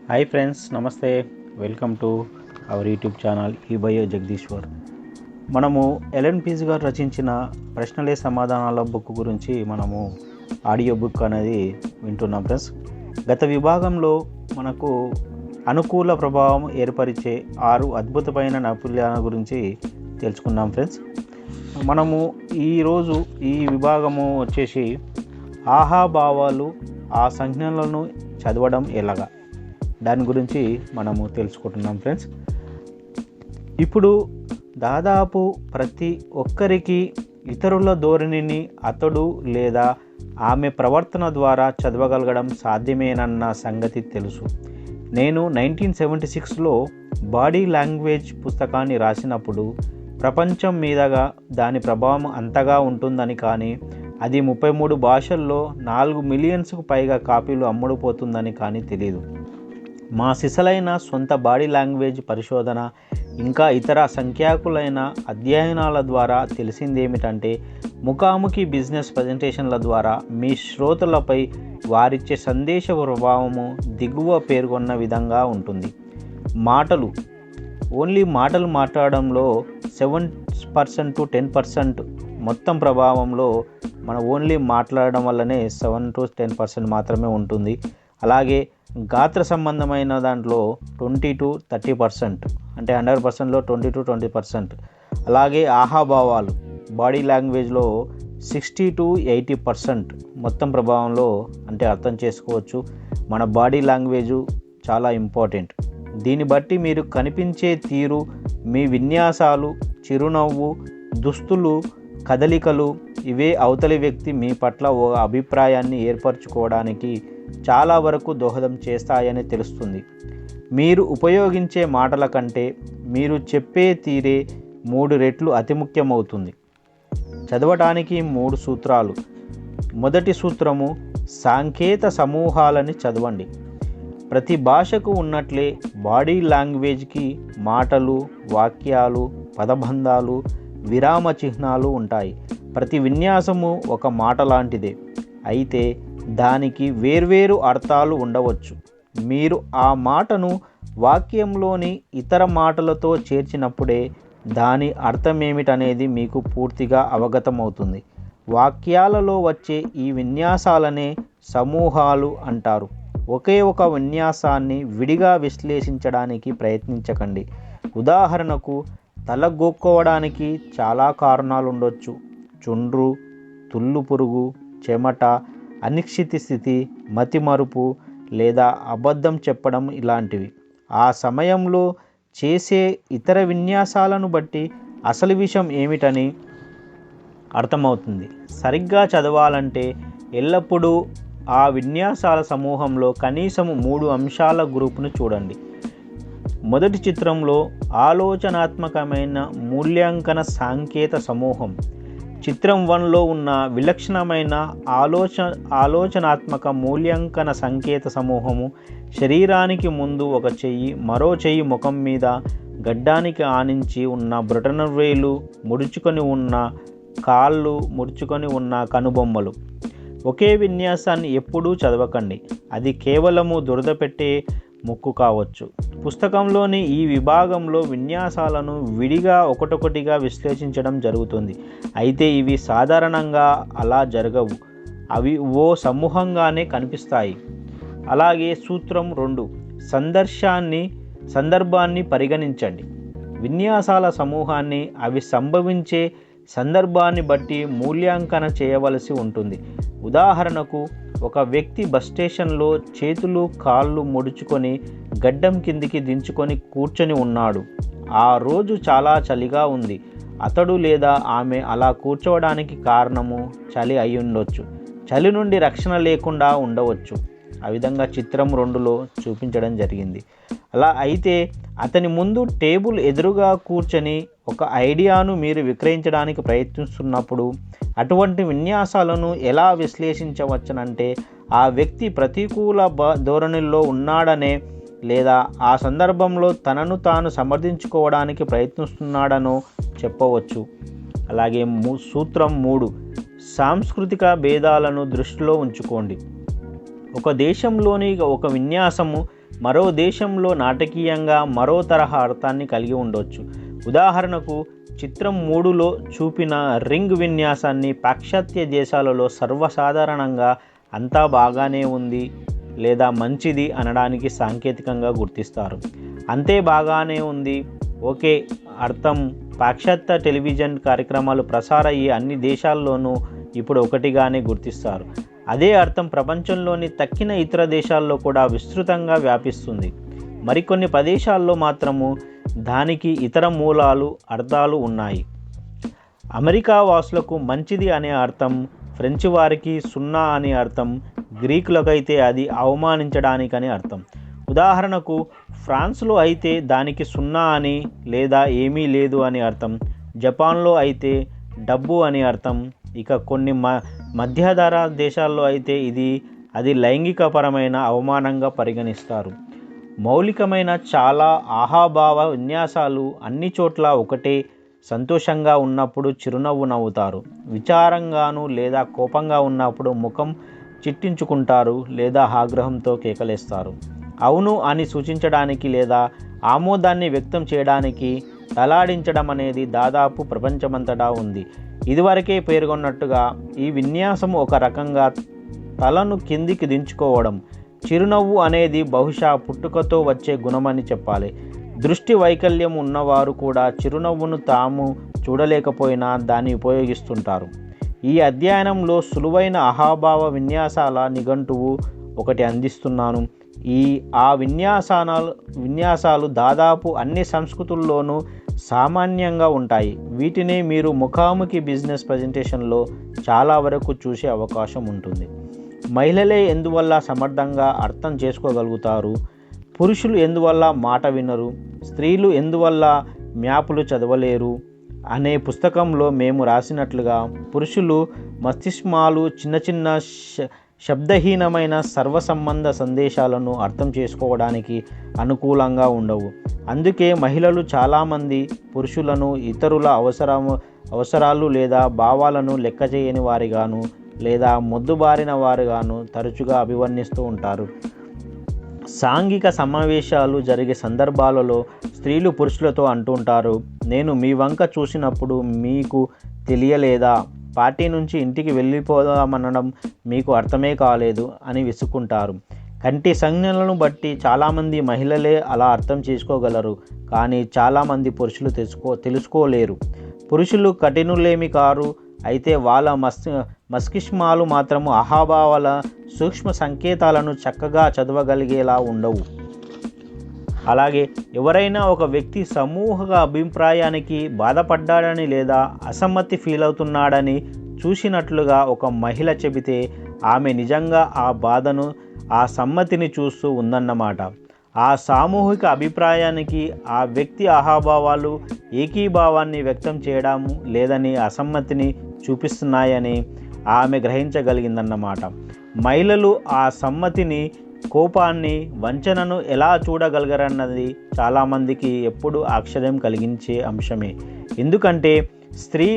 Hi friends, నమస్తే. Welcome to our YouTube channel ఈబయో జగదీశ్వర్. మనము ఎల్ఎన్పీజీ గారు రచించిన ప్రశ్నలే సమాధానాల బుక్ గురించి మనము ఆడియో బుక్ అనేది వింటున్నాం ఫ్రెండ్స్. గత విభాగంలో మనకు అనుకూల ప్రభావం ఏర్పరిచే 6 అద్భుతమైన నైపుణ్యాల గురించి తెలుసుకున్నాం ఫ్రెండ్స్. మనము ఈరోజు ఈ విభాగము వచ్చేసి ఆహాభావాలు, ఆ సంజ్ఞలను చదవడం ఎలాగా, దాని గురించి మనము తెలుసుకుంటున్నాం ఫ్రెండ్స్. ఇప్పుడు దాదాపు ప్రతి ఒక్కరికి ఇతరుల ధోరణిని అతడు లేదా ఆమె ప్రవర్తన ద్వారా చదవగలగడం సాధ్యమేనన్న సంగతి తెలుసు. నేను 1976లో బాడీ లాంగ్వేజ్ పుస్తకాన్ని రాసినప్పుడు ప్రపంచం మీదగా దాని ప్రభావం అంతగా ఉంటుందని, కానీ అది 33 భాషల్లో 4 మిలియన్స్కు పైగా కాపీలు అమ్ముడుపోతుందని కానీ తెలియదు. మా సిసలైన సొంత బాడీ లాంగ్వేజ్ పరిశోధన ఇంకా ఇతర సంఖ్యాకులైన అధ్యయనాల ద్వారా తెలిసిందేమిటంటే, ముఖాముఖి బిజినెస్ ప్రజెంటేషన్ల ద్వారా మీ శ్రోతలపై వారిచ్చే సందేశ ప్రభావము దిగువ పేర్కొన్న విధంగా ఉంటుంది. ఓన్లీ మాటలు మాట్లాడడంలో 7% to 10% మొత్తం ప్రభావంలో మన ఓన్లీ మాట్లాడడం వల్లనే 7 to 10% మాత్రమే ఉంటుంది. అలాగే గాత్ర సంబంధమైన దాంట్లో 20 to 30%, అంటే 100%లో 20 to 20%. అలాగే ఆహాభావాలు బాడీ లాంగ్వేజ్లో 60 to 80% మొత్తం ప్రభావంలో, అంటే అర్థం చేసుకోవచ్చు మన బాడీ లాంగ్వేజు చాలా ఇంపార్టెంట్. దీన్ని బట్టి మీరు కనిపించే తీరు, మీ విన్యాసాలు, చిరునవ్వు, దుస్తులు, కదలికలు ఇవే అవతలి వ్యక్తి మీ పట్ల ఓ అభిప్రాయాన్ని ఏర్పరచుకోవడానికి చాలా వరకు దోహదం చేస్తాయని తెలుస్తుంది. మీరు ఉపయోగించే మాటల కంటే మీరు చెప్పే తీరే 3 రెట్లు అతి ముఖ్యమవుతుంది. చదవటానికి 3 సూత్రాలు. మొదటి సూత్రము, సాంకేత సమూహాలని చదవండి. ప్రతి భాషకు ఉన్నట్లే బాడీ లాంగ్వేజ్కి మాటలు, వాక్యాలు, పదబంధాలు, విరామ చిహ్నాలు ఉంటాయి. ప్రతి విన్యాసము ఒక మాట లాంటిదే, అయితే దానికి వేర్వేరు అర్థాలు ఉండవచ్చు. మీరు ఆ మాటను వాక్యంలోని ఇతర మాటలతో చేర్చినప్పుడే దాని అర్థమేమిటనేది మీకు పూర్తిగా అవగతమవుతుంది. వాక్యాలలో వచ్చే ఈ విన్యాసాలనే సమూహాలు అంటారు. ఒకే ఒక విన్యాసాన్ని విడిగా విశ్లేషించడానికి ప్రయత్నించకండి. ఉదాహరణకు, తల గోక్కోవడానికి చాలా కారణాలు ఉండొచ్చు. చుండ్రు, తుల్లు పురుగు, చెమట, అనిశ్చిత స్థితి, మతిమరుపు లేదా అబద్ధం చెప్పడం ఇలాంటివి. ఆ సమయంలో చేసే ఇతర విన్యాసాలను బట్టి అసలు విషయం ఏమిటని అర్థమవుతుంది. సరిగ్గా చదవాలంటే ఎల్లప్పుడూ ఆ విన్యాసాల సమూహంలో కనీసం 3 అంశాల గ్రూపును చూడండి. మొదటి చిత్రంలో ఆలోచనాత్మకమైన మూల్యాంకన సాంకేత సమూహం. చిత్రం 1లో ఉన్న విలక్షణమైన ఆలోచనాత్మక మూల్యాంకన సంకేత సమూహము శరీరానికి ముందు ఒక చెయ్యి, మరో చెయ్యి ముఖం మీద గడ్డానికి ఆనించి ఉన్న బ్రొటనవేలు, ముడుచుకొని ఉన్న కాళ్ళు, ముడుచుకొని ఉన్న కనుబొమ్మలు. ఒకే విన్యాసాన్ని ఎప్పుడూ చదవకండి, అది కేవలము దురద పెట్టే ముక్కు కావచ్చు. పుస్తకంలోని ఈ విభాగంలో విన్యాసాలను విడిగా ఒకటొకటిగా విశ్లేషించడం జరుగుతుంది, అయితే ఇవి సాధారణంగా అలా జరగవు. అవి ఓ సమూహంగానే కనిపిస్తాయి. అలాగే సూత్రం 2, సందర్భాన్ని పరిగణించండి. విన్యాసాల సమూహాన్ని అవి సంభవించే సందర్భాన్ని బట్టి మూల్యాంకన చేయవలసి ఉంటుంది. ఉదాహరణకు, ఒక వ్యక్తి బస్ స్టేషన్లో చేతులు కాళ్ళు ముడుచుకొని గడ్డం కిందికి దించుకొని కూర్చొని ఉన్నాడు. ఆ రోజు చాలా చలిగా ఉంది. అతడు లేదా ఆమె అలా కూర్చోవడానికి కారణము చలి అయి ఉండొచ్చు, చలి నుండి రక్షణ లేకుండా ఉండవచ్చు. ఆ విధంగా చిత్రం 2లో చూపించడం జరిగింది. అలా అయితే అతని ముందు టేబుల్ ఎదురుగా కూర్చొని ఒక ఐడియాను మీరు విక్రయించడానికి ప్రయత్నిస్తున్నప్పుడు అటువంటి విన్యాసాలను ఎలా విశ్లేషించవచ్చునంటే, ఆ వ్యక్తి ప్రతికూల ధోరణిలో ఉన్నాడనే లేదా ఆ సందర్భంలో తనను తాను సమర్థించుకోవడానికి ప్రయత్నిస్తున్నాడనో చెప్పవచ్చు. అలాగే సూత్రం 3, సాంస్కృతిక భేదాలను దృష్టిలో ఉంచుకోండి. ఒక దేశంలోని ఒక విన్యాసము మరో దేశంలో నాటకీయంగా మరో తరహా అర్థాన్ని కలిగి ఉండొచ్చు. ఉదాహరణకు చిత్రం 3లో చూపిన రింగ్ విన్యాసాన్ని పాశ్చాత్య దేశాలలో సర్వసాధారణంగా అంతా బాగానే ఉంది లేదా మంచిది అనడానికి సాంకేతికంగా గుర్తిస్తారు. అంతే బాగానే ఉంది ఓకే అర్థం పాశ్చాత్య టెలివిజన్ కార్యక్రమాలు ప్రసారయ్యే అన్ని దేశాల్లోనూ ఇప్పుడు ఒకటిగానే గుర్తిస్తారు. అదే అర్థం ప్రపంచంలోని తక్కిన ఇతర దేశాల్లో కూడా విస్తృతంగా వ్యాపిస్తుంది. మరికొన్ని ప్రదేశాల్లో మాత్రము దానికి ఇతర మూలాలు అర్థాలు ఉన్నాయి. అమెరికా వాసులకు మంచిది అనే అర్థం, ఫ్రెంచ్ వారికి సున్నా అనే అర్థం, గ్రీకులకైతే అది అవమానించడానికని అర్థం. ఉదాహరణకు ఫ్రాన్స్లో అయితే దానికి సున్నా అని లేదా ఏమీ లేదు అని అర్థం, జపాన్లో అయితే డబ్బు అని అర్థం, ఇక కొన్ని మధ్యధరా దేశాల్లో అయితే అది లైంగికపరమైన అవమానంగా పరిగణిస్తారు. మౌలికమైన చాలా ఆహాభావ విన్యాసాలు అన్ని చోట్ల ఒకటే. సంతోషంగా ఉన్నప్పుడు చిరునవ్వు నవ్వుతారు, విచారంగాను లేదా కోపంగా ఉన్నప్పుడు ముఖం చిట్టించుకుంటారు లేదా ఆగ్రహంతో కేకలేస్తారు. అవును అని సూచించడానికి లేదా ఆమోదాన్ని వ్యక్తం చేయడానికి తలాడించడం అనేది దాదాపు ప్రపంచమంతటా ఉంది. ఇదివరకే పేర్కొన్నట్టుగా ఈ విన్యాసం ఒక రకంగా తలను కిందికి దించుకోవడం. చిరునవ్వు అనేది బహుశా పుట్టుకతో వచ్చే గుణమని చెప్పాలి. దృష్టి వైకల్యం ఉన్నవారు కూడా చిరునవ్వును తాము చూడలేకపోయినా దాన్ని ఉపయోగిస్తుంటారు. ఈ అధ్యయనంలో సులువైన అహాభావ విన్యాసాల నిఘంటువు ఒకటి అందిస్తున్నాను. ఆ విన్యాసాలు దాదాపు అన్ని సంస్కృతుల్లోనూ సామాన్యంగా ఉంటాయి. వీటినే మీరు ముఖాముఖి బిజినెస్ ప్రజెంటేషన్లో చాలా వరకు చూసే అవకాశం ఉంటుంది. మహిళలే ఎందువల్ల సమర్థంగా అర్థం చేసుకోగలుగుతారు, పురుషులు ఎందువల్ల మాట వినరు, స్త్రీలు ఎందువల్ల మ్యాపులు చదవలేరు అనే పుస్తకంలో మేము రాసినట్లుగా పురుషులు మస్తిష్మాలు చిన్న చిన్న శబ్దహీనమైన సర్వసంబంధ సందేశాలను అర్థం చేసుకోవడానికి అనుకూలంగా ఉండవు. అందుకే మహిళలు చాలామంది పురుషులను ఇతరుల అవసరాలు లేదా భావాలను లెక్క చేయని వారిగాను లేదా మొద్దుబారిన వారుగాను తరచుగా అభివర్ణిస్తూ ఉంటారు. సాంఘిక సమావేశాలు జరిగే సందర్భాలలో స్త్రీలు పురుషులతో అంటుంటారు, నేను మీ వంక చూసినప్పుడు మీకు తెలియలేదా, పార్టీ నుంచి ఇంటికి వెళ్ళిపోదామనడం మీకు అర్థమే కాలేదు అని విసుక్కుంటారు. కంటి సంజ్ఞలను బట్టి చాలామంది మహిళలే అలా అర్థం చేసుకోగలరు, కానీ చాలామంది పురుషులు తెలుసుకోలేరు. పురుషులు కఠినులేమి కారు, అయితే వాళ్ళ మస్తిష్మాలు మాత్రము అహాభావాల సూక్ష్మ సంకేతాలను చక్కగా చదవగలిగేలా ఉండవు. అలాగే ఎవరైనా ఒక వ్యక్తి సమూహ అభిప్రాయానికి బాధపడ్డాడని లేదా అసమ్మతి ఫీల్ అవుతున్నాడని చూసినట్లుగా ఒక మహిళ చెబితే ఆమె నిజంగా ఆ బాధను ఆ సమ్మతిని చూస్తూ ఉందన్నమాట. ఆ సామూహిక అభిప్రాయానికి ఆ వ్యక్తి అహాభావాలు ఏకీభావాన్ని వ్యక్తం చేయడం లేదని అసమ్మతిని చూపిస్తున్నాయని ఆమె గ్రహించగలిగిందన్నమాట. మహిళలు ఆ సమ్మతిని, కోపాన్ని, వంచనను ఎలా చూడగలగరన్నది చాలామందికి ఎప్పుడు ఆశ్చర్యం కలిగించే అంశమే. ఎందుకంటే స్త్రీ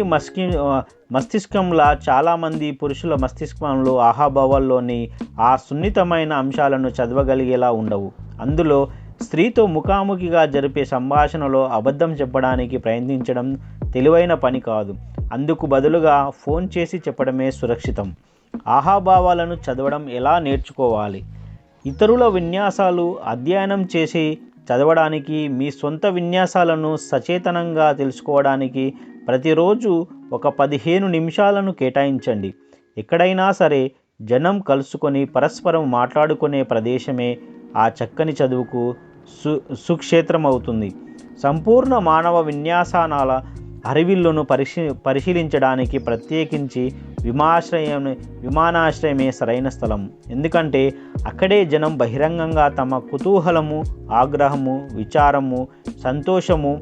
మస్తిష్కంలా చాలామంది పురుషుల మస్తిష్కంలో అహాభావాల్లోని ఆ సున్నితమైన అంశాలను చదవగలిగేలా ఉండవు. అందులో స్త్రీతో ముఖాముఖిగా జరిపే సంభాషణలో అబద్ధం చెప్పడానికి ప్రయత్నించడం తెలివైన పని కాదు. అందుకు బదులుగా ఫోన్ చేసి చెప్పడమే సురక్షితం. అహాభావాలను చదవడం ఎలా నేర్చుకోవాలి? ఇతరుల విన్యాసాలు అధ్యయనం చేసి చదవడానికి, మీ సొంత విన్యాసాలను సచేతనంగా తెలుసుకోవడానికి ప్రతిరోజు ఒక 15 నిమిషాలను కేటాయించండి. ఎక్కడైనా సరే జనం కలుసుకొని పరస్పరం మాట్లాడుకునే ప్రదేశమే ఆ చక్కని చదువుకు సుక్షేత్రం అవుతుంది. సంపూర్ణ మానవ విన్యాసాల హరివిల్లును పరిశీలించడానికి ప్రత్యేకించి విమానాశ్రయమే సరైన స్థలం. ఎందుకంటే అక్కడే జనం బహిరంగంగా తమ కుతూహలము, ఆగ్రహము, విచారము, సంతోషము,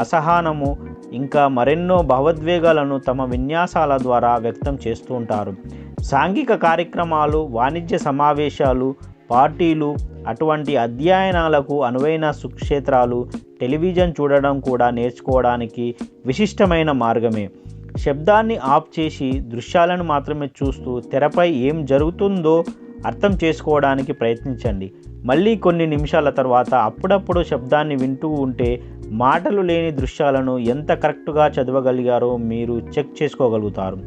అసహనము ఇంకా మరెన్నో భావోద్వేగాలను తమ విన్యాసాల ద్వారా వ్యక్తం చేస్తూ ఉంటారు. సాంఘిక కార్యక్రమాలు, వాణిజ్య సమావేశాలు, పార్టీలు అటువంటి అధ్యయనాలకు అనువైన సుక్షేత్రాలు. టెలివిజన్ చూడడం కూడా నేర్చుకోవడానికి విశిష్టమైన మార్గమే. శబ్దాన్ని ఆఫ్ చేసి దృశ్యాలను మాత్రమే చూస్తూ తెరపై ఏం జరుగుతుందో అర్థం చేసుకోవడానికి ప్రయత్నించండి. మళ్ళీ కొన్ని నిమిషాల తర్వాత అప్పుడప్పుడు శబ్దాన్ని వింటూ ఉంటే మాటలు లేని దృశ్యాలను ఎంత కరెక్ట్గా చదవగలిగారో మీరు చెక్ చేసుకోగలుగుతారు.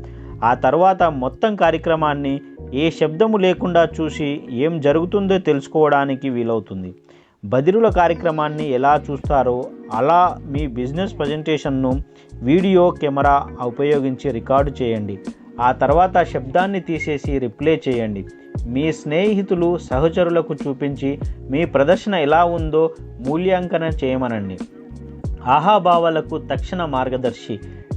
ఆ తర్వాత మొత్తం కార్యక్రమాన్ని ఏ శబ్దము లేకుండా చూసి ఏం జరుగుతుందో తెలుసుకోవడానికి వీలవుతుంది. బదిరుల కార్యక్రమాన్ని ఎలా చూస్తారో అలా మీ బిజినెస్ ప్రజెంటేషన్ను వీడియో కెమెరా ఉపయోగించి రికార్డు చేయండి. ఆ తర్వాత శబ్దాన్ని తీసేసి రిప్లే చేయండి. మీ స్నేహితులు సహచరులకు చూపించి మీ ప్రదర్శన ఎలా ఉందో మూల్యాంకనం చేయమనండి. ఆహాభావాలకు తక్షణ మార్గదర్శి.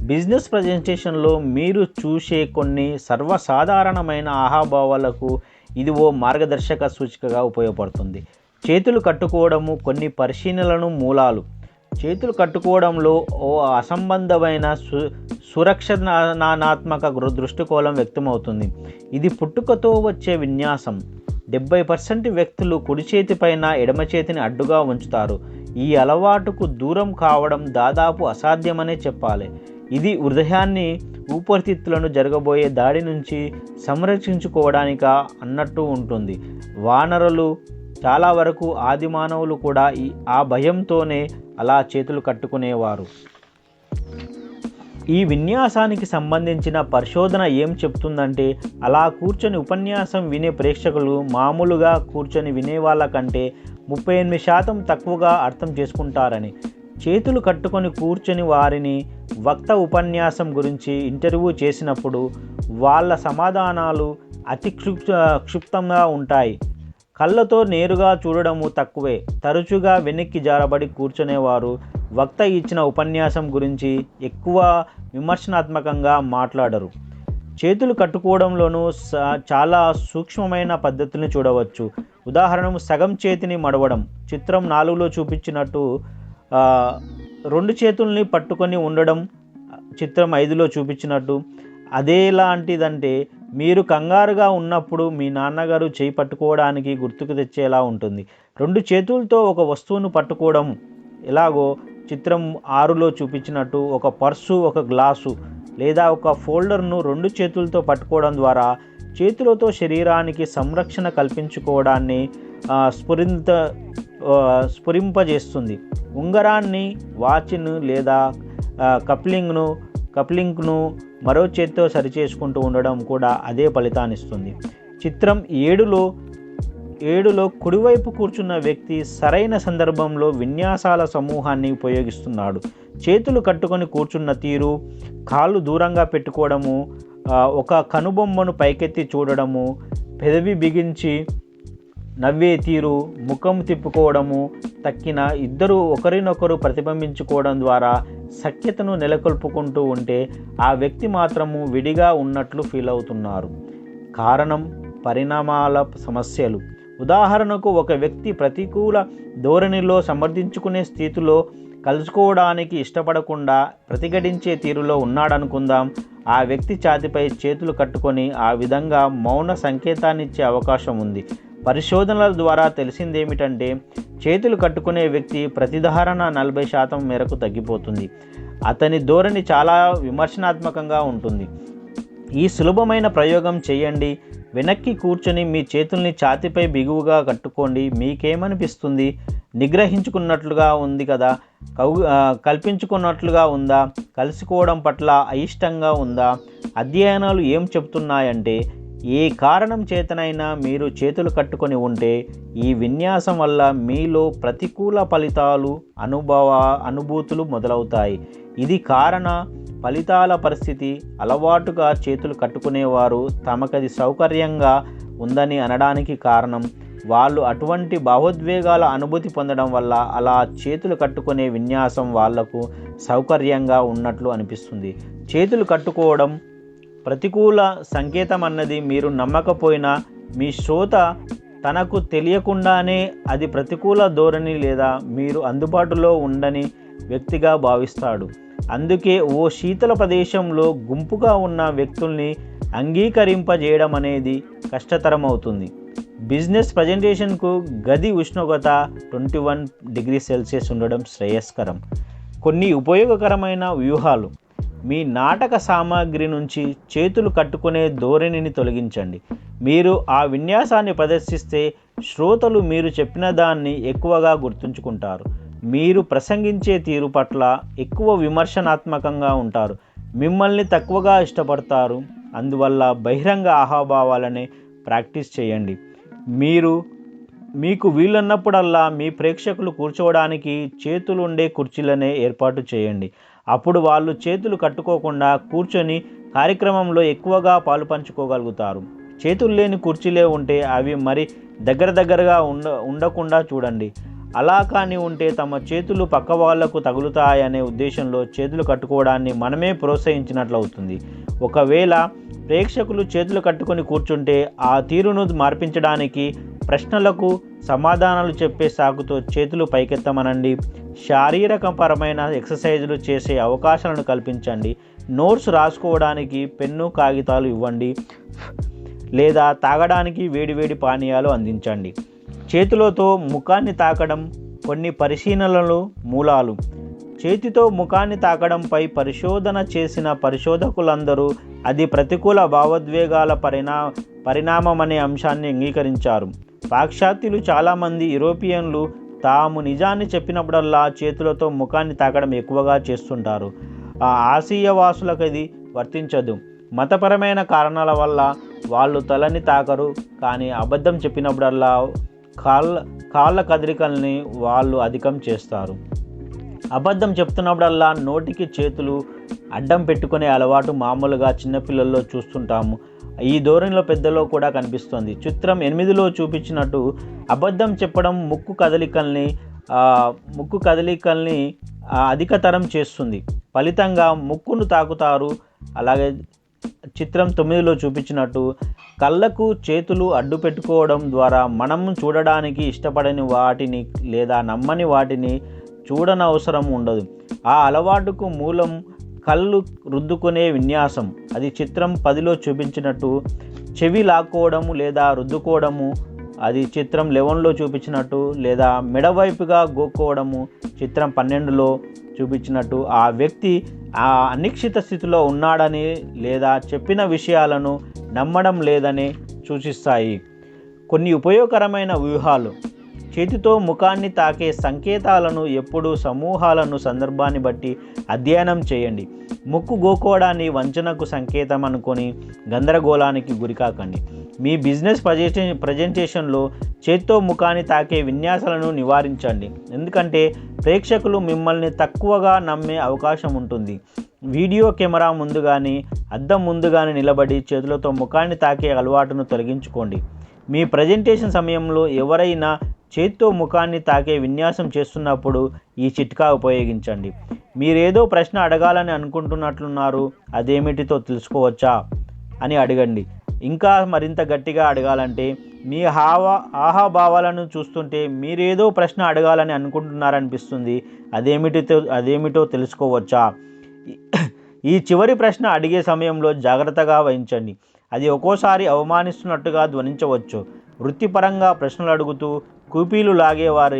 బిజినెస్ ప్రజెంటేషన్లో మీరు చూసే కొన్ని సర్వసాధారణమైన ఆహాభావాలకు ఇది ఓ మార్గదర్శక సూచికగా ఉపయోగపడుతుంది. చేతులు కట్టుకోవడము. కొన్ని పరిశీలనలను మూలాలు. చేతులు కట్టుకోవడంలో ఓ అసంబద్ధమైన సురక్షణాత్మక దృష్టికోణం వ్యక్తమవుతుంది. ఇది పుట్టుకతో వచ్చే విన్యాసం. 70% వ్యక్తులు కుడి చేతి పైన ఎడమ చేతిని అడ్డుగా ఉంచుతారు. ఈ అలవాటుకు దూరం కావడం దాదాపు అసాధ్యమనే చెప్పాలి. ఇది హృదయాన్ని, ఊపిరితిత్తులను జరగబోయే దాడి నుంచి సంరక్షించుకోవడానిక అన్నట్టు ఉంటుంది. వానరులు, చాలా వరకు ఆది మానవులు కూడా ఆ భయంతోనే అలా చేతులు కట్టుకునేవారు. ఈ విన్యాసానికి సంబంధించిన పరిశోధన ఏం చెప్తుందంటే, అలా కూర్చొని ఉపన్యాసం వినే ప్రేక్షకులు మామూలుగా కూర్చొని వినేవాళ్ళ కంటే 38% తక్కువగా అర్థం చేసుకుంటారని. చేతులు కట్టుకొని కూర్చొని వారిని వక్త ఉపన్యాసం గురించి ఇంటర్వ్యూ చేసినప్పుడు వాళ్ళ సమాధానాలు అతి క్షుప్తంగా ఉంటాయి. కళ్ళతో నేరుగా చూడడము తక్కువే. తరచుగా వెనక్కి జారబడి కూర్చునేవారు వక్త ఇచ్చిన ఉపన్యాసం గురించి ఎక్కువ విమర్శనాత్మకంగా మాట్లాడరు. చేతులు కట్టుకోవడంలోనూ చాలా సూక్ష్మమైన పద్ధతులను చూడవచ్చు. ఉదాహరణకు సగం చేతిని మడవడం. చిత్రం 4లో చూపించినట్టు 2 చేతుల్ని పట్టుకొని ఉండడం. చిత్రం 5లో చూపించినట్టు. అదేలాంటిదంటే, మీరు కంగారుగా ఉన్నప్పుడు మీ నాన్నగారు చేయి పట్టుకోవడానికి గుర్తుకు తెచ్చేలా ఉంటుంది. 2 చేతులతో ఒక వస్తువును పట్టుకోవడం ఎలాగో చిత్రం 6లో చూపించినట్టు ఒక పర్సు, ఒక గ్లాసు లేదా ఒక ఫోల్డర్ను 2 చేతులతో పట్టుకోవడం ద్వారా చేతులతో శరీరానికి సంరక్షణ కల్పించుకోవడాన్ని స్ఫురింపజేస్తుంది. ఉంగరాన్ని, వాచ్ను లేదా కప్లింగ్ను మరో చేతితో సరిచేసుకుంటూ ఉండడం కూడా అదే ఫలితాన్నిస్తుంది. చిత్రం 7లో కుడివైపు కూర్చున్న వ్యక్తి సరైన సందర్భంలో విన్యాసాల సమూహాన్ని ఉపయోగిస్తున్నాడు. చేతులు కట్టుకొని కూర్చున్న తీరు, కాళ్ళు దూరంగా పెట్టుకోవడము, ఒక కనుబొమ్మను పైకెత్తి చూడడము, పెదవి బిగించి నవ్వే తీరు, ముఖం తిప్పుకోవడము, తక్కిన ఇద్దరు ఒకరినొకరు ప్రతిబింబించుకోవడం ద్వారా సఖ్యతను నెలకొల్పుకుంటూ ఉంటే ఆ వ్యక్తి మాత్రము విడిగా ఉన్నట్లు ఫీల్ అవుతున్నారు. కారణం, పరిణామాల సమస్యలు. ఉదాహరణకు, ఒక వ్యక్తి ప్రతికూల ధోరణిలో సమర్థించుకునే స్థితిలో కలుసుకోవడానికి ఇష్టపడకుండా ప్రతిఘటించే తీరులో ఉన్నాడనుకుందాం. ఆ వ్యక్తి ఛాతీపై చేతులు కట్టుకొని ఆ విధంగా మౌన సంకేతాన్నిచ్చే అవకాశం ఉంది. పరిశోధనల ద్వారా తెలిసిందేమిటంటే, చేతులు కట్టుకునే వ్యక్తి ప్రతిధారణ 40% మేరకు తగ్గిపోతుంది. అతని ధోరణి చాలా విమర్శనాత్మకంగా ఉంటుంది. ఈ సులభమైన ప్రయోగం చేయండి. వెనక్కి కూర్చొని మీ చేతుల్ని ఛాతీపై బిగువుగా కట్టుకోండి. మీకేమనిపిస్తుంది? నిగ్రహించుకున్నట్లుగా ఉంది కదా? కల్పించుకున్నట్లుగా ఉందా? కలుసుకోవడం పట్ల అయిష్టంగా ఉందా? అధ్యయనాలు ఏం చెప్తున్నాయంటే, ఏ కారణం చేతనైనా మీరు చేతులు కట్టుకొని ఉంటే ఈ విన్యాసం వల్ల మీలో ప్రతికూల ఫలితాలు, అనుభూతులు మొదలవుతాయి. ఇది కారణ ఫలితాల పరిస్థితి. అలవాటుగా చేతులు కట్టుకునేవారు తమకది సౌకర్యంగా ఉందని అనడానికి కారణం, వాళ్ళు అటువంటి భావోద్వేగాల అనుభూతి పొందడం వల్ల అలా చేతులు కట్టుకునే విన్యాసం వాళ్లకు సౌకర్యంగా ఉన్నట్లు అనిపిస్తుంది. చేతులు కట్టుకోవడం ప్రతికూల సంకేతం అన్నది మీరు నమ్మకపోయినా మీ శ్రోత తనకు తెలియకుండానే అది ప్రతికూల ధోరణి లేదా మీరు అందుబాటులో ఉండని వ్యక్తిగా భావిస్తాడు. అందుకే ఓ శీతల ప్రదేశంలో గుంపుగా ఉన్న వ్యక్తుల్ని అంగీకరింపజేయడం అనేది కష్టతరమవుతుంది. బిజినెస్ ప్రజెంటేషన్కు గది ఉష్ణోగ్రత 21 degrees Celsius ఉండడం శ్రేయస్కరం. కొన్ని ఉపయోగకరమైన వ్యూహాలు. మీ నాటక సామాగ్రి నుంచి చేతులు కట్టుకునే ధోరణిని తొలగించండి. మీరు ఆ విన్యాసాన్ని ప్రదర్శిస్తే శ్రోతలు మీరు చెప్పిన దాన్ని ఎక్కువగా గుర్తుంచుకుంటారు. మీరు ప్రసంగించే తీరు పట్ల ఎక్కువ విమర్శనాత్మకంగా ఉంటారు. మిమ్మల్ని తక్కువగా ఇష్టపడతారు. అందువల్ల బహిరంగ ఆహాభావాలనే ప్రాక్టీస్ చేయండి. మీకు వీలున్నప్పుడల్లా మీ ప్రేక్షకులు కూర్చోవడానికి చేతులుండే కుర్చీలనే ఏర్పాటు చేయండి. అప్పుడు వాళ్ళు చేతులు కట్టుకోకుండా కూర్చొని కార్యక్రమంలో ఎక్కువగా పాలు పంచుకోగలుగుతారు. చేతులు లేని కుర్చీలే ఉంటే అవి మరి దగ్గరగా ఉండకుండా చూడండి. అలా కానీ ఉంటే తమ చేతులు పక్క వాళ్లకు తగులుతాయనే ఉద్దేశంలో చేతులు కట్టుకోవడాన్ని మనమే ప్రోత్సహించినట్లు అవుతుంది. ఒకవేళ ప్రేక్షకులు చేతులు కట్టుకొని కూర్చుంటే ఆ తీరును మార్పించడానికి ప్రశ్నలకు సమాధానాలు చెప్పే సాకుతో చేతులు పైకెత్తమనండి. శారీరకపరమైన ఎక్సర్సైజులు చేసే అవకాశాలను కల్పించండి. నోట్స్ రాసుకోవడానికి పెన్ను కాగితాలు ఇవ్వండి లేదా తాగడానికి వేడివేడి పానీయాలు అందించండి. చేతులతో ముఖాన్ని తాకడం కొన్ని పరిశీలనలు మూలాలు. చేతితో ముఖాన్ని తాకడంపై పరిశోధన చేసిన పరిశోధకులందరూ అది ప్రతికూల భావోద్వేగాల పరిణామమనే అంశాన్ని అంగీకరించారు. పాశ్చాత్యులు చాలామంది యూరోపియన్లు తాము నిజాన్ని చెప్పినప్పుడల్లా చేతులతో ముఖాన్ని తాకడం ఎక్కువగా చేస్తుంటారు. ఆసియా వాసులకు ఇది వర్తించదు. మతపరమైన కారణాల వల్ల వాళ్ళు తలని తాకరు. కానీ అబద్ధం చెప్పినప్పుడల్లా కాళ్ళ కదలికల్ని వాళ్ళు అధికం చేస్తారు. అబద్ధం చెప్తున్నప్పుడల్లా నోటికి చేతులు అడ్డం పెట్టుకునే అలవాటు మామూలుగా చిన్నపిల్లల్లో చూస్తుంటాము. ఈ ధోరణిలో పెద్దలో కూడా కనిపిస్తుంది. చిత్రం 8లో చూపించినట్టు అబద్ధం చెప్పడం ముక్కు కదలికల్ని అధికతరం చేస్తుంది. ఫలితంగా ముక్కును తాకుతారు. అలాగే చిత్రం 9లో చూపించినట్టు కళ్ళకు చేతులు అడ్డు పెట్టుకోవడం ద్వారా మనం చూడడానికి ఇష్టపడని వాటిని లేదా నమ్మని వాటిని చూడనవసరం ఉండదు. ఆ అలవాటుకు మూలం కళ్ళు రుద్దుకునే విన్యాసం. అది చిత్రం 10లో చూపించినట్టు చెవి లాక్కోవడము లేదా రుద్దుకోవడము. అది చిత్రం 11లో చూపించినట్టు లేదా మెడవైపుగా గోక్కోవడము. చిత్రం 12లో చూపించినట్టు ఆ వ్యక్తి ఆ అనిశ్చిత స్థితిలో ఉన్నాడని లేదా చెప్పిన విషయాలను నమ్మడం లేదని సూచిస్తాయి. కొన్ని ఉపయోగకరమైన వ్యూహాలు. చేతితో ముఖాన్ని తాకే సంకేతాలను ఎప్పుడూ సమూహాలను సందర్భాన్ని బట్టి అధ్యయనం చేయండి. ముక్కు గోకోవడాన్ని వంచనకు సంకేతం అనుకొని గందరగోళానికి గురికాకండి. మీ బిజినెస్ ప్రజెంటేషన్లో చేత్తో ముఖాన్ని తాకే విన్యాసాలను నివారించండి. ఎందుకంటే ప్రేక్షకులు మిమ్మల్ని తక్కువగా నమ్మే అవకాశం ఉంటుంది. వీడియో కెమెరా ముందు కానీ అద్దం ముందు కానీ నిలబడి చేతులతో ముఖాన్ని తాకే అలవాటును తొలగించుకోండి. మీ ప్రజెంటేషన్ సమయంలో ఎవరైనా చేత్తో ముఖాన్ని తాకే విన్యాసం చేస్తున్నప్పుడు ఈ చిట్కా ఉపయోగించండి. మీరేదో ప్రశ్న అడగాలని అనుకుంటున్నట్లున్నారు, అదేమిటితో తెలుసుకోవచ్చా అని అడగండి. ఇంకా మరింత గట్టిగా అడగాలంటే మీ ఆహాభావాలను చూస్తుంటే మీరేదో ప్రశ్న అడగాలని అనుకుంటున్నారనిపిస్తుంది, అదేమిటో తెలుసుకోవచ్చా. ఈ చివరి ప్రశ్న అడిగే సమయంలో జాగ్రత్తగా వహించండి. అది ఒక్కోసారి అవమానిస్తున్నట్టుగా ధ్వనించవచ్చు. వృత్తిపరంగా ప్రశ్నలు అడుగుతూ కూపీలు లాగేవారు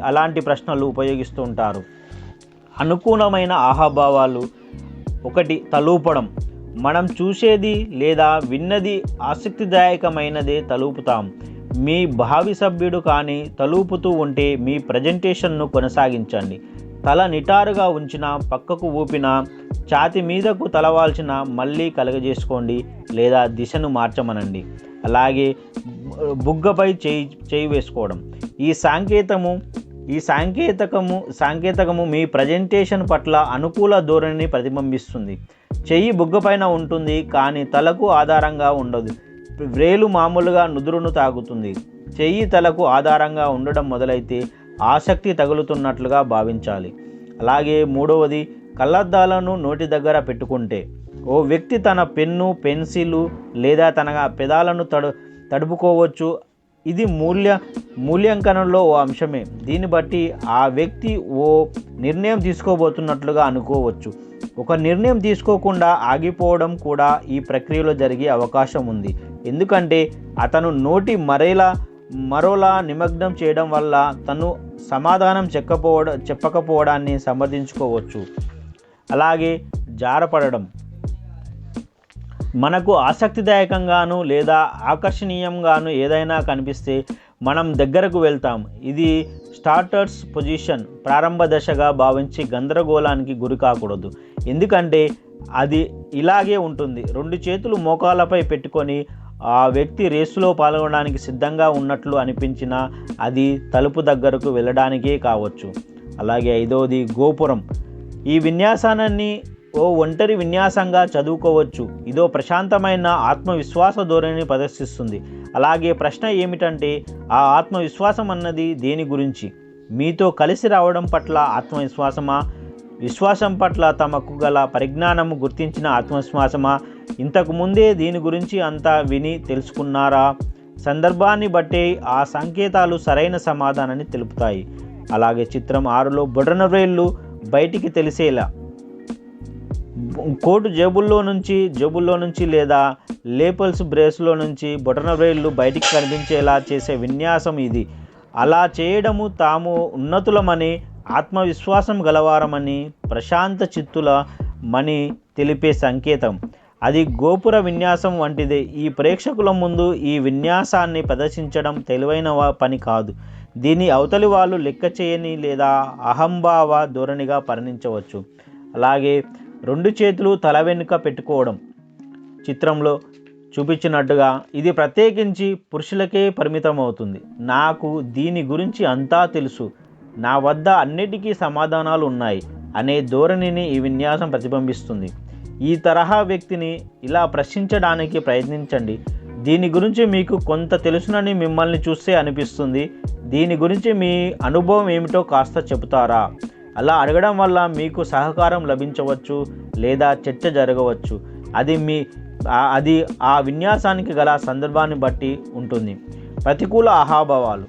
అలాంటి ప్రశ్నలు ఉపయోగిస్తూ ఉంటారు. అనుకూలమైన ఆహాభావాలు. 1. తలూపడం. మనం చూసేది లేదా విన్నది ఆసక్తిదాయకమైనదే తలూపుతాం. మీ భావి సభ్యుడు కానీ తలూపుతూ ఉంటే మీ ప్రజెంటేషన్ను కొనసాగించండి. తల నిటారుగా ఉంచినా పక్కకు ఊపినా ఛాతి మీదకు తలవాల్చిన మళ్ళీ కలగజేసుకోండి లేదా దిశను మార్చమనండి. అలాగే బుగ్గపై చేయి వేసుకోవడం. ఈ సాంకేతకము మీ ప్రజెంటేషన్ పట్ల అనుకూల ధోరణిని ప్రతిబింబిస్తుంది. చెయ్యి బుగ్గపైన ఉంటుంది కానీ తలకు ఆధారంగా ఉండదు. వ్రేలు మామూలుగా నుదురును తాకుతుంది. చెయ్యి తలకు ఆధారంగా ఉండడం మొదలైతే ఆసక్తి తగులుతున్నట్లుగా భావించాలి. అలాగే 3వది కళ్ళద్దాలను నోటి దగ్గర పెట్టుకుంటే. ఓ వ్యక్తి తన పెన్ను, పెన్సిలు లేదా తన పెదాలను తడుపుకోవచ్చు. ఇది మూల్యాంకనంలో ఓ అంశమే. దీన్ని బట్టి ఆ వ్యక్తి ఓ నిర్ణయం తీసుకోబోతున్నట్లుగా అనుకోవచ్చు. ఒక నిర్ణయం తీసుకోకుండా ఆగిపోవడం కూడా ఈ ప్రక్రియలో జరిగే అవకాశం ఉంది. ఎందుకంటే అతను నోటి మరోలా నిమగ్నం చేయడం వల్ల తను సమాధానం చెప్పకపోవడాన్ని సమర్థించుకోవచ్చు. అలాగే జారపడడం. మనకు ఆసక్తిదాయకంగాను లేదా ఆకర్షణీయంగాను ఏదైనా కనిపిస్తే మనం దగ్గరకు వెళ్తాం. ఇది స్టార్టర్స్ పొజిషన్, ప్రారంభ దశగా భావించి గందరగోళానికి గురి కాకూడదు. ఎందుకంటే అది ఇలాగే ఉంటుంది. 2 చేతులు మోకాళ్ళపై పెట్టుకొని ఆ వ్యక్తి రేసులో పాల్గొనడానికి సిద్ధంగా ఉన్నట్లు అనిపించినా అది తలుపు దగ్గరకు వెళ్ళడానికే కావచ్చు. అలాగే 5వది గోపురం. ఈ విన్యాసాన్ని ఓ ఒంటరి విన్యాసంగా చదువుకోవచ్చు. ఇదో ప్రశాంతమైన ఆత్మవిశ్వాస ధోరణిని ప్రదర్శిస్తుంది. అలాగే ప్రశ్న ఏమిటంటే, ఆ ఆత్మవిశ్వాసం అన్నది దేని గురించి? మీతో కలిసి రావడం పట్ల ఆత్మవిశ్వాసమా? విశ్వాసం పట్ల తమకు గల పరిజ్ఞానము గుర్తించిన ఆత్మవిశ్వాసమా? ఇంతకు ముందే దీని గురించి అంతా విని తెలుసుకున్నారా? సందర్భాన్ని బట్టి ఆ సంకేతాలు సరైన సమాధానాన్ని తెలుపుతాయి. అలాగే చిత్రం 6లో బొటనవేళ్ళు బయటికి తెలిసేలా. కోటు జేబుల్లో నుంచి లేదా లేపల్స్ బ్రేస్లో నుంచి బొటనవేళ్ళు బయటికి కనిపించేలా చేసే విన్యాసం ఇది. అలా చేయడము తాము ఉన్నతులమని, ఆత్మవిశ్వాసం గలవారమని, ప్రశాంత చిత్తులమని తెలిపే సంకేతం. అది గోపుర విన్యాసం వంటిదే. ఈ ప్రేక్షకుల ముందు ఈ విన్యాసాన్ని ప్రదర్శించడం తెలివైన పని కాదు. దీన్ని అవతలి వాళ్ళు లెక్క చేయని లేదా అహంభావ ధోరణిగా పరిగణించవచ్చు. అలాగే 2 చేతులు తల వెనుక పెట్టుకోవడం. చిత్రంలో చూపించినట్టుగా ఇది ప్రత్యేకించి పురుషులకే పరిమితం అవుతుంది. నాకు దీని గురించి అంతా తెలుసు, నా వద్ద అన్నిటికీ సమాధానాలు ఉన్నాయి అనే ధోరణిని ఈ విన్యాసం ప్రతిబింబిస్తుంది. ఈ తరహా వ్యక్తిని ఇలా ప్రశ్నించడానికి ప్రయత్నించండి. దీని గురించి మీకు కొంత తెలుసునని మిమ్మల్ని చూస్తే అనిపిస్తుంది. దీని గురించి మీ అనుభవం ఏమిటో కాస్త చెబుతారా? అలా అడగడం వల్ల మీకు సహకారం లభించవచ్చు లేదా చర్చ జరగవచ్చు. అది ఆ విన్యాసానికి గల సందర్భాన్ని బట్టి ఉంటుంది. ప్రతికూల అహాభావాలు.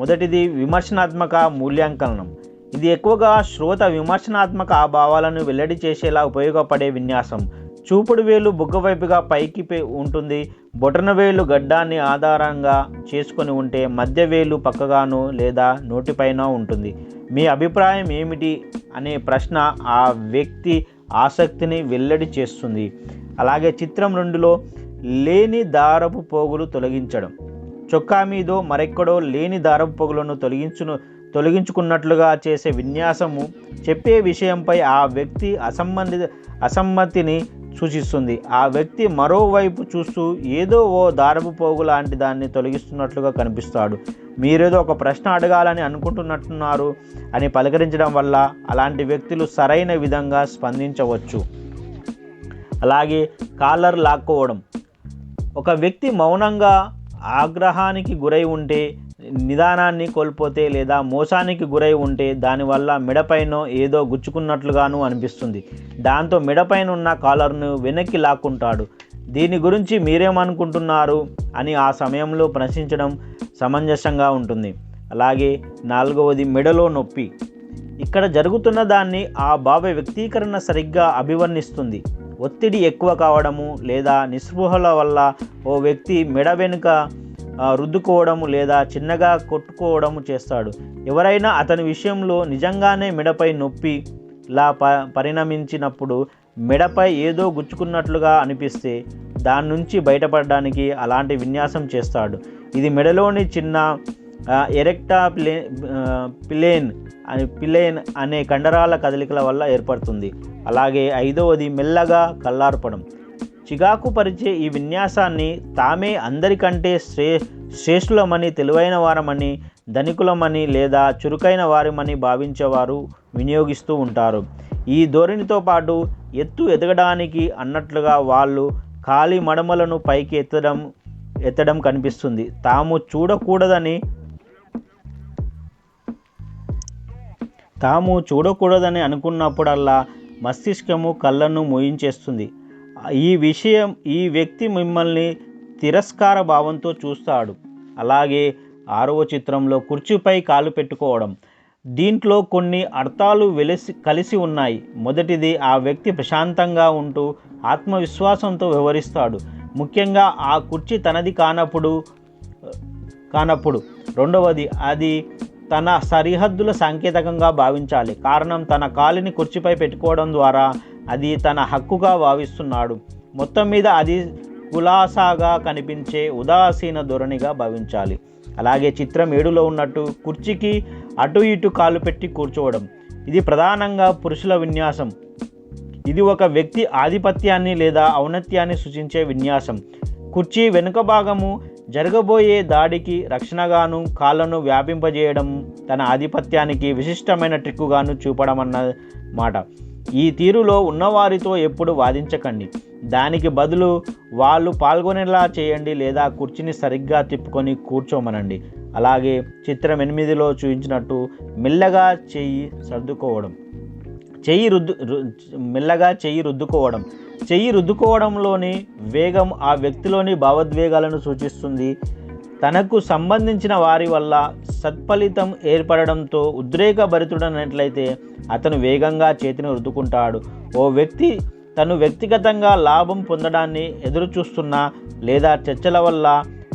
మొదటిది విమర్శనాత్మక మూల్యాంకనం. ఇది ఎక్కువగా శ్రోత విమర్శనాత్మక భావాలను వెల్లడి చేసేలా ఉపయోగపడే విన్యాసం. చూపుడు వేలు బుగ్గ వైపుగా పైకి ఉంటుంది. బొటనవేలు గడ్డాన్ని ఆధారంగా చేసుకొని ఉంటే మధ్య వేలు పక్కగాను లేదా నోటిపైన ఉంటుంది. మీ అభిప్రాయం ఏమిటి అనే ప్రశ్న ఆ వ్యక్తి ఆసక్తిని వెల్లడి చేస్తుంది. అలాగే చిత్రం 2లో లేని దారపు పోగులు తొలగించడం. చొక్కా మీదో మరెక్కడో లేని దారపు పోగులను తొలగించుకున్నట్లుగా చేసే విన్యాసము చెప్పే విషయంపై ఆ వ్యక్తి అసమ్మతిని సూచిస్తుంది. ఆ వ్యక్తి మరోవైపు చూస్తూ ఏదో ఓ దారపు పోగు లాంటి దాన్ని తొలగిస్తున్నట్లుగా కనిపిస్తాడు. మీరేదో ఒక ప్రశ్న అడగాలని అనుకుంటున్నట్టున్నారు అని పలకరించడం వల్ల అలాంటి వ్యక్తులు సరైన విధంగా స్పందించవచ్చు. అలాగే కాలర్ లాక్కోవడం. ఒక వ్యక్తి మౌనంగా ఆగ్రహానికి గురై ఉంటే, నిదానాన్ని కోల్పోతే లేదా మోసానికి గురై ఉంటే దానివల్ల మెడపైన ఏదో గుచ్చుకున్నట్లుగాను అనిపిస్తుంది. దాంతో మెడపైన ఉన్న కాలర్ను వెనక్కి లాక్కుంటాడు. దీని గురించి మీరేమనుకుంటున్నారు అని ఆ సమయంలో ప్రశ్నించడం సమంజసంగా ఉంటుంది. అలాగే 4వది మెడలో నొప్పి. ఇక్కడ జరుగుతున్న దాన్ని ఆ భావ వ్యక్తీకరణ సరిగ్గా అభివర్ణిస్తుంది. ఒత్తిడి ఎక్కువ కావడము లేదా నిస్పృహల వల్ల ఓ వ్యక్తి మెడ వెనుక రుద్దుకోవడము లేదా చిన్నగా కొట్టుకోవడము చేస్తాడు. ఎవరైనా అతని విషయంలో నిజంగానే మెడపై నొప్పిలా పరిణమించినప్పుడు, మెడపై ఏదో గుచ్చుకున్నట్లుగా అనిపిస్తే దాని నుంచి బయటపడడానికి అలాంటి విన్యాసం చేస్తాడు. ఇది మెడలోని చిన్న ఎరెక్టా పిలేన్ అనే కండరాల కదలికల వల్ల ఏర్పడుతుంది. అలాగే 5వది మెల్లగా కళ్ళార్పడం. చికాకు పరిచే ఈ విన్యాసాన్ని తామే అందరికంటే శ్రేష్ఠులమని, తెలివైన వారమని, ధనికులమని లేదా చురుకైన వారమని భావించేవారు వినియోగిస్తూ ఉంటారు. ఈ ధోరణితో పాటు ఎదగడానికి అన్నట్లుగా వాళ్ళు ఖాళీ మడమలను పైకి ఎత్తడం కనిపిస్తుంది. తాము చూడకూడదని అనుకున్నప్పుడల్లా మస్తిష్కము కళ్ళను మోయించేస్తుంది. ఈ వ్యక్తి మిమ్మల్ని తిరస్కార భావంతో చూస్తాడు. అలాగే 6వ చిత్రంలో కుర్చీపై కాలు పెట్టుకోవడం. దీంట్లో కొన్ని అర్థాలు కలిసి ఉన్నాయి. మొదటిది, ఆ వ్యక్తి ప్రశాంతంగా ఉంటూ ఆత్మవిశ్వాసంతో వ్యవహరిస్తాడు, ముఖ్యంగా ఆ కుర్చీ తనది కానప్పుడు. 2వది, అది తన సరిహద్దుల సంకేతంగా భావించాలి. కారణం, తన కాలిని కుర్చీపై పెట్టుకోవడం ద్వారా అది తన హక్కుగా భావిస్తున్నాడు. మొత్తం మీద అది కులాసాగా కనిపించే ఉదాసీన ధోరణిగా భావించాలి. అలాగే చిత్రం 7లో ఉన్నట్టు కుర్చీకి అటు ఇటు కాలు పెట్టి కూర్చోవడం. ఇది ప్రధానంగా పురుషుల విన్యాసం. ఇది ఒక వ్యక్తి ఆధిపత్యాన్ని లేదా ఔన్నత్యాన్ని సూచించే విన్యాసం. కుర్చీ వెనుక భాగము జరగబోయే దాడికి రక్షణగాను, కాళ్ళను వ్యాపింపజేయడం తన ఆధిపత్యానికి విశిష్టమైన ట్రిక్కుగాను చూపడం అన్నమాట. ఈ తీరులో ఉన్నవారితో ఎప్పుడు వాదించకండి. దానికి బదులు వాళ్ళు పాల్గొనేలా చేయండి లేదా కుర్చీని సరిగ్గా తిప్పుకొని కూర్చోమనండి. అలాగే చిత్రం 8లో చూపించినట్టు మెల్లగా చెయ్యి రుద్దుకోవడంలోని వేగం ఆ వ్యక్తిలోని భావోద్వేగాలను సూచిస్తుంది. తనకు సంబంధించిన వారి వల్ల సత్ఫలితం ఏర్పడడంతో ఉద్రేకభరితుడైనట్లయితే అతను వేగంగా చేతిని రుద్దుకుంటాడు. ఓ వ్యక్తి తను వ్యక్తిగతంగా లాభం పొందడాన్ని ఎదురుచూస్తున్నా లేదా చర్చల వల్ల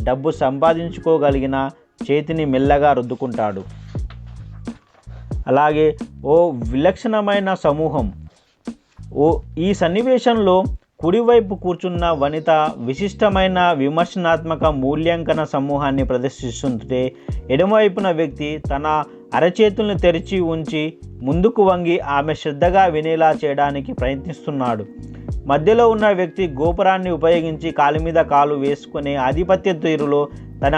డబ్బు సంపాదించుకోగలిగిన చేతిని మెల్లగా రుద్దుకుంటాడు. అలాగే ఓ విలక్షణమైన సమూహం. ఈ సన్నివేశంలో కుడివైపు కూర్చున్న వనిత విశిష్టమైన విమర్శనాత్మక మూల్యాంకన సమూహాన్ని ప్రదర్శిస్తుంటే, ఎడమవైపున వ్యక్తి తన అరచేతుల్ని తెరిచి ఉంచి ముందుకు వంగి ఆమె శ్రద్ధగా వినేలా చేయడానికి ప్రయత్నిస్తున్నాడు. మధ్యలో ఉన్న వ్యక్తి గోపురాన్ని ఉపయోగించి కాలు మీద కాలు వేసుకునే ఆధిపత్య తీరులో తన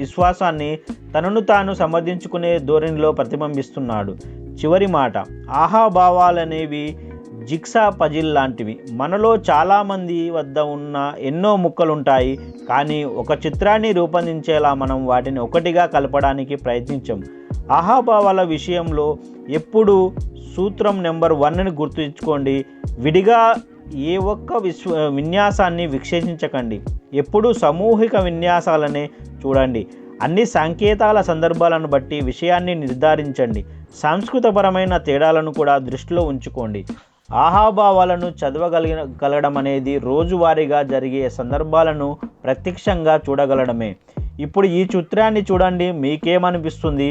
విశ్వాసాన్ని తనను తాను సమర్థించుకునే ధోరణిలో ప్రతిబింబిస్తున్నాడు. చివరి మాట, ఆహాభావాలనేవి జిగ్సా పజిల్ లాంటివి. మనలో చాలామంది వద్ద ఉన్న ఎన్నో ముక్కలుంటాయి, కానీ ఒక చిత్రాన్ని రూపొందించేలా మనం వాటిని ఒకటిగా కలపడానికి ప్రయత్నించాం. ఆహాభావాల విషయంలో ఎప్పుడు సూత్రం నెంబర్ 1ని గుర్తుంచుకోండి. విడిగా ఏ ఒక్క విన్యాసాన్ని విశ్లేషించకండి. ఎప్పుడూ సామూహిక విన్యాసాలనే చూడండి. అన్ని సంకేతాల సందర్భాలను బట్టి విషయాన్ని నిర్ధారించండి. సాంస్కృతికపరమైన తేడాలను కూడా దృష్టిలో ఉంచుకోండి. ఆహాభావాలను చదవగలగడం అనేది రోజువారీగా జరిగే సందర్భాలను ప్రత్యక్షంగా చూడగలడమే. ఇప్పుడు ఈ చిత్రాన్ని చూడండి, మీకేమనిపిస్తుంది?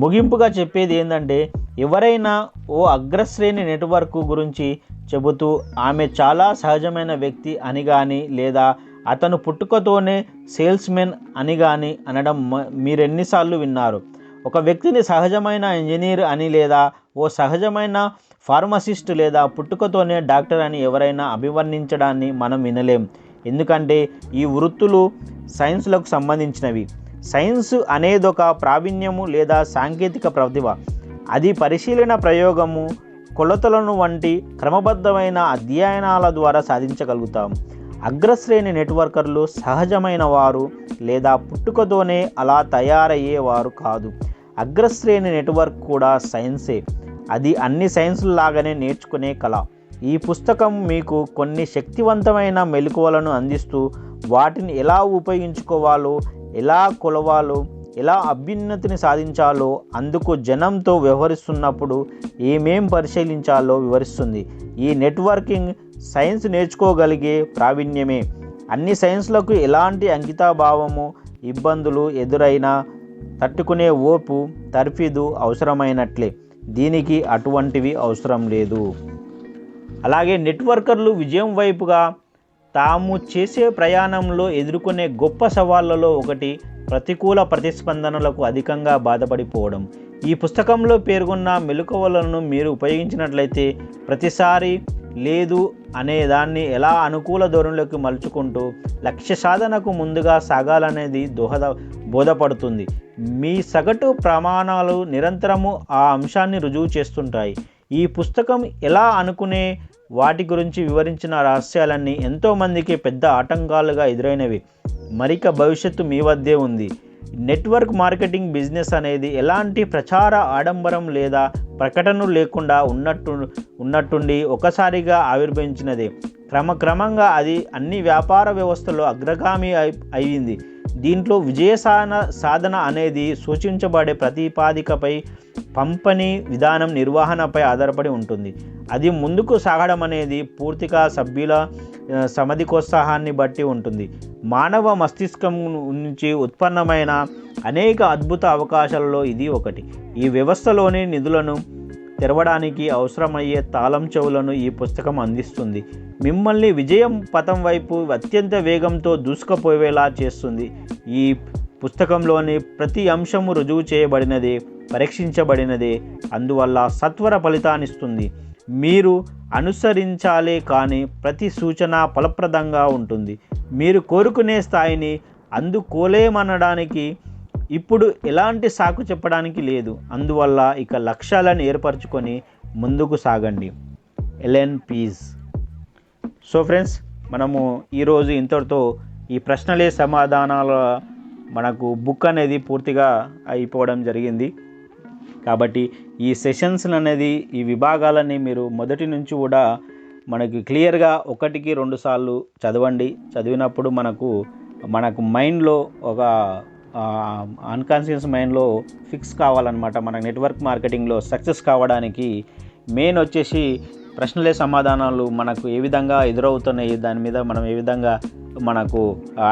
ముగింపుగా చెప్పేది ఏంటంటే, ఎవరైనా ఓ అగ్రశ్రేణి నెట్వర్క్ గురించి చెబుతూ ఆమె చాలా సహజమైన వ్యక్తి అని కానీ లేదా అతను పుట్టుకతోనే సేల్స్మెన్ అని కానీ అనడం మీరెన్నిసార్లు విన్నారు? ఒక వ్యక్తిని సహజమైన ఇంజనీర్ అని లేదా ఓ సహజమైన ఫార్మసిస్ట్ లేదా పుట్టుకతోనే డాక్టర్ అని ఎవరైనా అభివర్ణించడాన్ని మనం వినలేం. ఎందుకంటే ఈ వృత్తులు సైన్స్లకు సంబంధించినవి. సైన్స్ అనేదొక ప్రావీణ్యము లేదా సాంకేతిక ప్రతిభ. అది పరిశీలన, ప్రయోగము, కొలతలను వంటి క్రమబద్ధమైన అధ్యయనాల ద్వారా సాధించగలుగుతాం. అగ్రశ్రేణి నెట్వర్కర్లు సహజమైన వారు లేదా పుట్టుకతోనే అలా తయారయ్యేవారు కాదు. అగ్రశ్రేణి నెట్వర్క్ కూడా సైన్సే. అది అన్ని సైన్సుల్లాగానే నేర్చుకునే కళ. ఈ పుస్తకం మీకు కొన్ని శక్తివంతమైన మెలకువలను అందిస్తూ వాటిని ఎలా ఉపయోగించుకోవాలో, ఎలా కొలవాలో, ఎలా అభ్యున్నతిని సాధించాలో, అందుకు జనంతో వ్యవహరిస్తున్నప్పుడు ఏమేం పరిశీలించాలో వివరిస్తుంది. ఈ నెట్వర్కింగ్ సైన్స్ నేర్చుకోగలిగే ప్రావీణ్యమే. అన్ని సైన్స్లకు ఎలాంటి అంకితభావము, ఇబ్బందులు ఎదురైనా తట్టుకునే ఓర్పు, తర్ఫీదు అవసరమైనట్లే దీనికి అటువంటివి అవసరం లేదు. అలాగే నెట్వర్కర్లు విజయం వైపుగా తాము చేసే ప్రయాణంలో ఎదుర్కొనే గొప్ప సవాళ్లలో ఒకటి ప్రతికూల ప్రతిస్పందనలకు అధికంగా బాధపడిపోవడం. ఈ పుస్తకంలో పేర్కొన్న మెలకువలను మీరు ఉపయోగించినట్లయితే ప్రతిసారి లేదు అనే దాన్ని ఎలా అనుకూల ధోరణిలోకి మలుచుకుంటూ లక్ష్య సాధనకు ముందుగా సాగాలనేది బోధపడుతుంది. మీ సగటు ప్రమాణాలు నిరంతరము ఆ అంశాన్ని రుజువు చేస్తుంటాయి. ఈ పుస్తకం ఎలా అనుకునే వాటి గురించి వివరించిన రహస్యాలన్నీ ఎంతోమందికి పెద్ద ఆటంకాలుగా ఎదురైనవి. మరిక భవిష్యత్తు మీ వద్దే ఉంది. నెట్వర్క్ మార్కెటింగ్ బిజినెస్ అనేది ఎలాంటి ప్రచార ఆడంబరం లేదా ప్రకటనలు లేకుండా ఉన్నట్టుండి ఒకసారిగా ఆవిర్భవించినదే. క్రమక్రమంగా అది అన్ని వ్యాపార వ్యవస్థలో అగ్రగామి అయింది. దీంట్లో విజయ సాధన అనేది సూచించబడే ప్రతిపాదికపై, పంపిణీ విధానం, నిర్వహణపై ఆధారపడి ఉంటుంది. అది ముందుకు సాగడం అనేది పూర్తిగా సభ్యుల సమధికోత్సాహాన్ని బట్టి ఉంటుంది. మానవ మస్తిష్కం నుంచి ఉత్పన్నమైన అనేక అద్భుత అవకాశాలలో ఇది ఒకటి. ఈ వ్యవస్థలోని నిధులను తెరవడానికి అవసరమయ్యే తాళం చెవులను ఈ పుస్తకం అందిస్తుంది. మిమ్మల్ని విజయం పథం వైపు అత్యంత వేగంతో దూసుకుపోయేలా చేస్తుంది. ఈ పుస్తకంలోని ప్రతి అంశము రుజువు చేయబడినదే, పరీక్షించబడినదే, అందువల్ల సత్వర ఫలితాన్నిస్తుంది. మీరు అనుసరించాలే కానీ ప్రతి సూచన ఫలప్రదంగా ఉంటుంది. మీరు కోరుకునే స్థాయిని అందుకోలేమనడానికి ఇప్పుడు ఎలాంటి సాకు చెప్పడానికి లేదు. అందువల్ల ఇక లక్ష్యాలను ఏర్పరచుకొని ముందుకు సాగండి. ఎలెన్ పీజ్. సో ఫ్రెండ్స్, మనము ఈరోజు ఇంతటితో ఈ ప్రశ్నలే సమాధానాల మనకు బుక్ అనేది పూర్తిగా అయిపోవడం జరిగింది. కాబట్టి ఈ సెషన్స్ అనేది, ఈ విభాగాలని మీరు మొదటి నుంచి కూడా మనకి క్లియర్గా 1కి 2 సార్లు చదవండి. చదివినప్పుడు మనకు మైండ్లో ఒక అన్కాన్షియస్ మైండ్లో ఫిక్స్ కావాలన్నమాట. మన నెట్వర్క్ మార్కెటింగ్లో సక్సెస్ కావడానికి మెయిన్ వచ్చేసి ప్రశ్నలే సమాధానాలు మనకు ఏ విధంగా ఎదురవుతున్నాయి, దాని మీద మనం ఏ విధంగా మనకు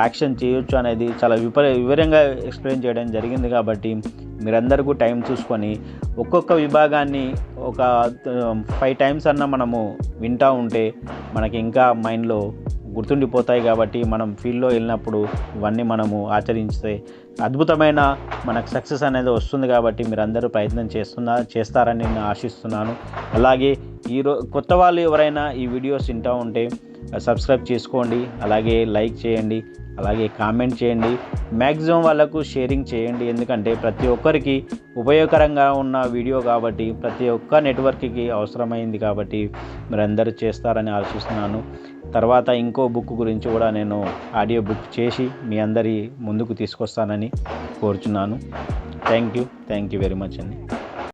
యాక్షన్ చేయొచ్చు అనేది చాలా వివరంగా ఎక్స్ప్లెయిన్ చేయడం జరిగింది. కాబట్టి మీరందరికీ టైం చూసుకొని ఒక్కొక్క విభాగాన్ని ఒక 5 టైమ్స్ అన్న మనము వింటూ ఉంటే మనకి ఇంకా మైండ్లో గుర్తుండిపోతాయి. కాబట్టి మనం ఫీల్డ్లో వెళ్ళినప్పుడు ఇవన్నీ మనము ఆచరిస్తే అద్భుతమైన మనకు సక్సెస్ అనేది వస్తుంది. కాబట్టి మీరందరూ ప్రయత్నం చేస్తారని నేను ఆశిస్తున్నాను. అలాగే కొత్త వాళ్ళు ఎవరైనా ఈ వీడియోస్ వింటూ ఉంటే సబ్స్క్రైబ్ చేసుకోండి, అలాగే లైక్ చేయండి, అలాగే కామెంట్ చేయండి, మ్యాక్సిమం వాళ్ళకు షేరింగ్ చేయండి. ఎందుకంటే ప్రతి ఒక్కరికి ఉపయోగకరంగా ఉన్న వీడియో కాబట్టి, ప్రతి ఒక్క నెట్వర్క్కి అవసరమైంది కాబట్టి మీరందరూ చేస్తారని ఆశిస్తున్నాను. తర్వాత ఇంకో బుక్ గురించి కూడా నేను ఆడియో బుక్ చేసి మీ అందరి ముందుకు తీసుకొస్తానని కోరుచున్నాను. థ్యాంక్ యూ వెరీ మచ్ అండి.